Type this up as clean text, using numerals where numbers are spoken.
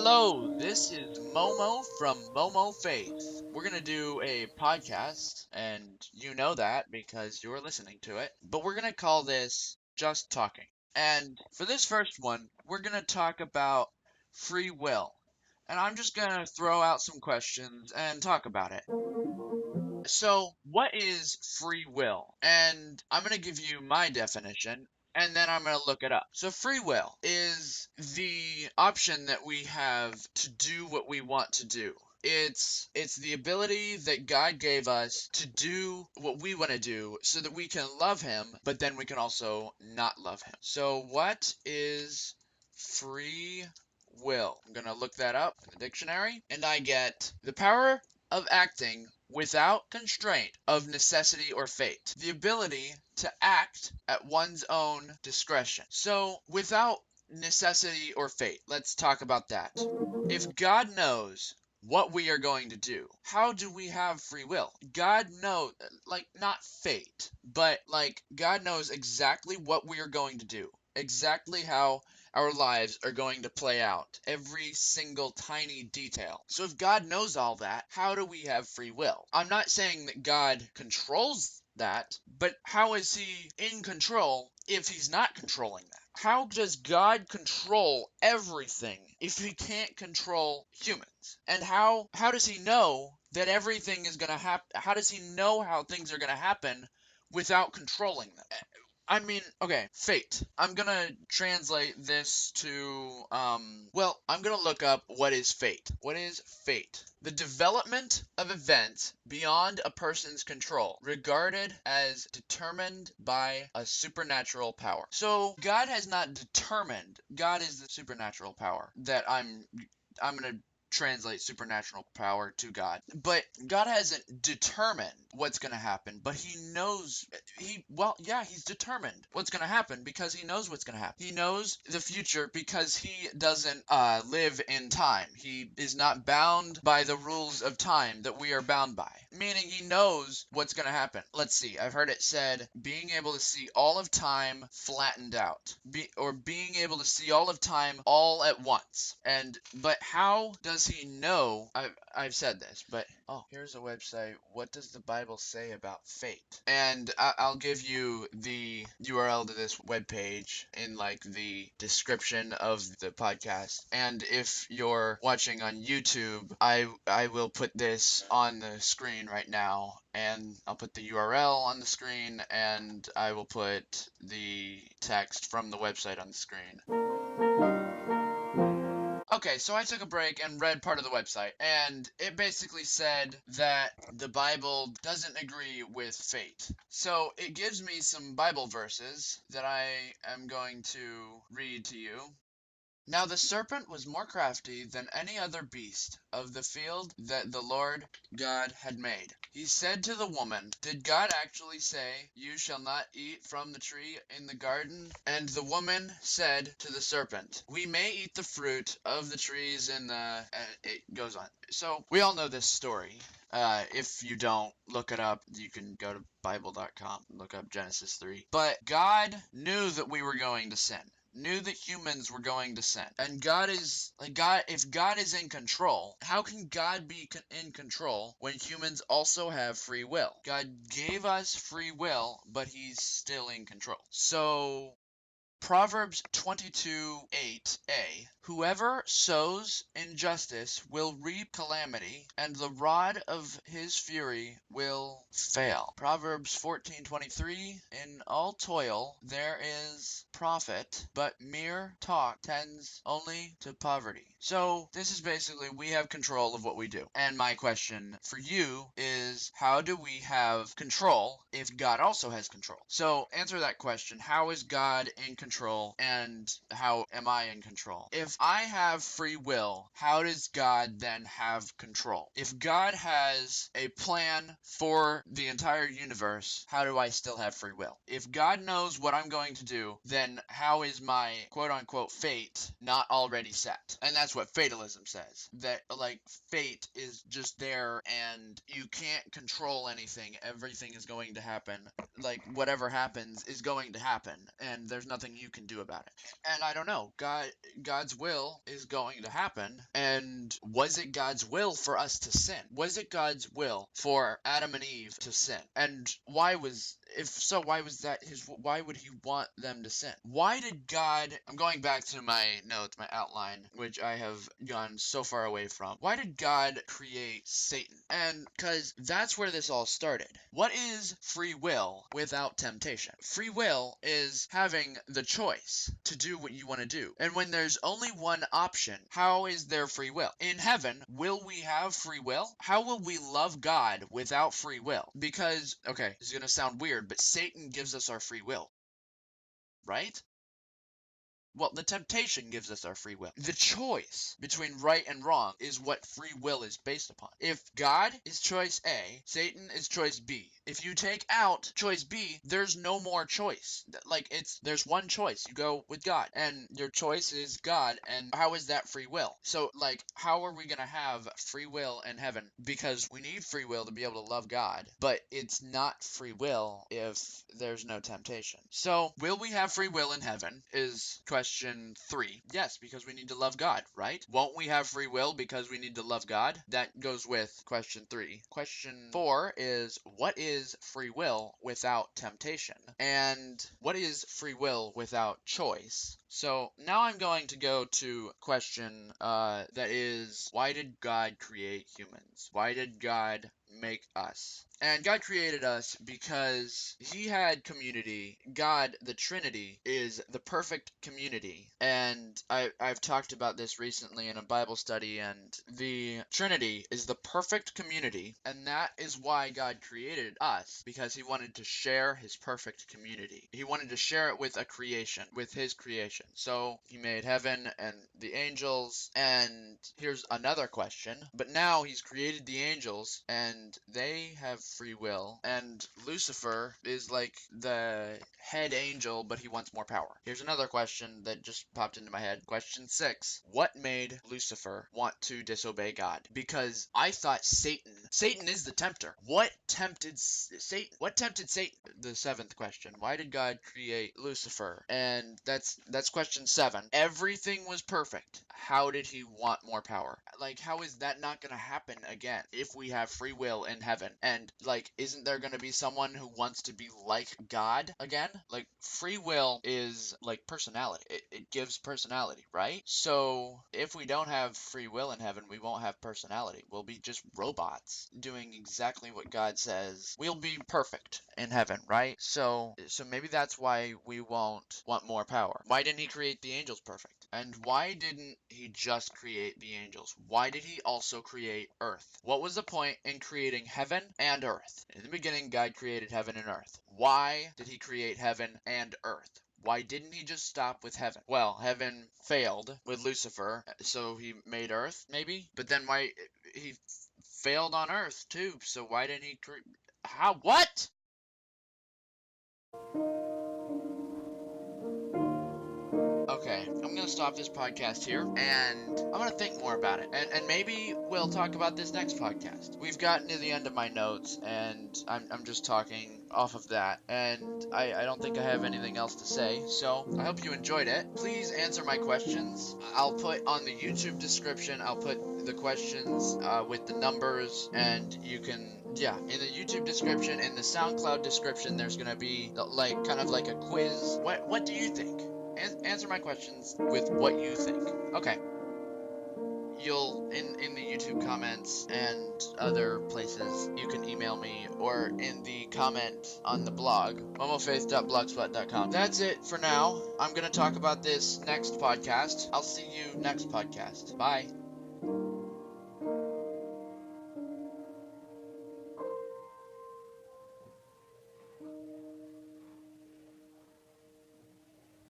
Hello, this is Momo from Momo Faith. We're going to do a podcast, and you know that because you're listening to it, but we're going to call this Just Talking. And for this first one, we're going to talk about free will. And I'm just going to throw out some questions and talk about it. So, what is free will? And I'm going to give you my definition, and then I'm going to look it up. So, free will is the option that we have to do what we want to do. It's the ability that God gave us to do what we want to do so that we can love him, but then we can also not love him. So, what is free will? I'm going to look that up in the dictionary, and I get the power of acting without constraint of necessity or fate. The ability to act at one's own discretion. So, without necessity or fate, let's talk about that. If God knows what we are going to do, how do we have free will? God knows, not fate, but God knows exactly what we are going to do, exactly how our lives are going to play out, every single tiny detail. So if God knows all that, how do we have free will? I'm not saying that God controls that, but how is he in control if he's not controlling that? How does God control everything if he can't control humans? And how does he know that everything is going to happen? How does he know how things are going to happen without controlling them? I mean, okay, fate. I'm gonna translate this to, I'm gonna look up what is fate. What is fate? The development of events beyond a person's control, regarded as determined by a supernatural power. So, God has not determined. God is the supernatural power that I'm gonna translate supernatural power to God. But God hasn't determined what's going to happen, but he knows he's determined what's going to happen because he knows what's going to happen. He knows the future because he doesn't live in time. He is not bound by the rules of time that we are bound by. Meaning he knows what's going to happen. Let's see. I've heard it said being able to see all of time flattened out. Being able to see all of time all at once. But how does he know? I've said this, but here's a website. What does the Bible say about fate? And I'll give you the URL to this webpage in the description of the podcast. And if you're watching on YouTube, I will put this on the screen right now, and I'll put the URL on the screen, and I will put the text from the website on the screen. Okay, so I took a break and read part of the website, and it basically said that the Bible doesn't agree with fate. So it gives me some Bible verses that I am going to read to you. Now the serpent was more crafty than any other beast of the field that the Lord God had made. He said to the woman, Did God actually say, You shall not eat from the tree in the garden? And the woman said to the serpent, We may eat the fruit of the trees in the... And it goes on. So we all know this story. If you don't, look it up. You can go to Bible.com, look up Genesis 3. But God knew that we were going to sin. Knew that humans were going to sin. And if God is in control, how can God be in control when humans also have free will? God gave us free will, but he's still in control. So Proverbs 22:8a, Whoever sows injustice will reap calamity, and the rod of his fury will fail. Proverbs 14:23, In all toil there is profit, but mere talk tends only to poverty. So this is basically we have control of what we do. And my question for you is, how do we have control if God also has control? So answer that question. How is God in control, and how am I in control? If I have free will, how does God then have control? If God has a plan for the entire universe, how do I still have free will? If God knows what I'm going to do, then how is my quote-unquote fate not already set? And that's what fatalism says. That fate is just there and you can't control anything. Everything is going to happen. Whatever happens is going to happen, and there's nothing you can do about it. And I don't know, God's will is going to happen. And was it God's will for us to sin? Was it God's will for Adam and Eve to sin? And if so, why would he want them to sin? Why did God, I'm going back to my notes, my outline, which I have gone so far away from. Why did God create Satan? And because that's where this all started. What is free will without temptation? Free will is having the choice to do what you want to do. And when there's only one option, how is there free will? In heaven, will we have free will? How will we love God without free will? Because, okay, this is going to sound weird, but Satan gives us our free will, right? Well, the temptation gives us our free will. The choice between right and wrong is what free will is based upon. If God is choice A, Satan is choice B. If you take out choice B, there's no more choice. There's one choice. You go with God, and your choice is God, and how is that free will? So, how are we going to have free will in heaven? Because we need free will to be able to love God, but it's not free will if there's no temptation. So, will we have free will in heaven is question 3. Yes, because we need to love God, right? Won't we have free will because we need to love God? That goes with question 3. Question 4 is, what is free will without temptation? And what is free will without choice? So now I'm going to go to question that is, why did God create humans? Why did God make us? And God created us because he had community. God, the Trinity, is the perfect community. And I've talked about this recently in a Bible study, and the Trinity is the perfect community. And that is why God created us, because he wanted to share his perfect community. He wanted to share it with a creation, with his creation. So he made heaven and the angels. And here's another question. But now he's created the angels, and they have free will, and Lucifer is like the head angel, but he wants more power. Here's another question that just popped into my head. Question 6. What made Lucifer want to disobey God? Because I thought Satan is the tempter. What tempted Satan? The 7th question. Why did God create Lucifer? And that's question 7. Everything was perfect. How did he want more power? How is that not going to happen again if we have free will in heaven? And isn't there going to be someone who wants to be like God again? Free will is like personality. It gives personality, right? So if we don't have free will in heaven, we won't have personality. We'll be just robots doing exactly what God says. We'll be perfect in heaven, right? So maybe that's why we won't want more power. Why didn't he create the angels perfect? And why didn't he just create the angels? Why did he also create earth? What was the point in creating heaven and earth? In the beginning, God created heaven and earth. Why did he create heaven and earth? Why didn't he just stop with heaven? Well, heaven failed with Lucifer, so he made earth, maybe? But then why he failed on earth too, so why didn't he what? Okay, I'm gonna stop this podcast here, and I'm gonna think more about it, and maybe we'll talk about this next podcast. We've gotten to the end of my notes, and I'm just talking off of that, and I don't think I have anything else to say, so I hope you enjoyed it. Please answer my questions. I'll put on the YouTube description, I'll put the questions with the numbers, and you can, in the YouTube description, in the SoundCloud description, there's gonna be kind of like a quiz. What do you think? Answer my questions with what you think. Okay. You'll, in the YouTube comments and other places, you can email me, or in the comment on the blog, momofaith.blogspot.com. That's it for now. I'm going to talk about this next podcast. I'll see you next podcast. Bye.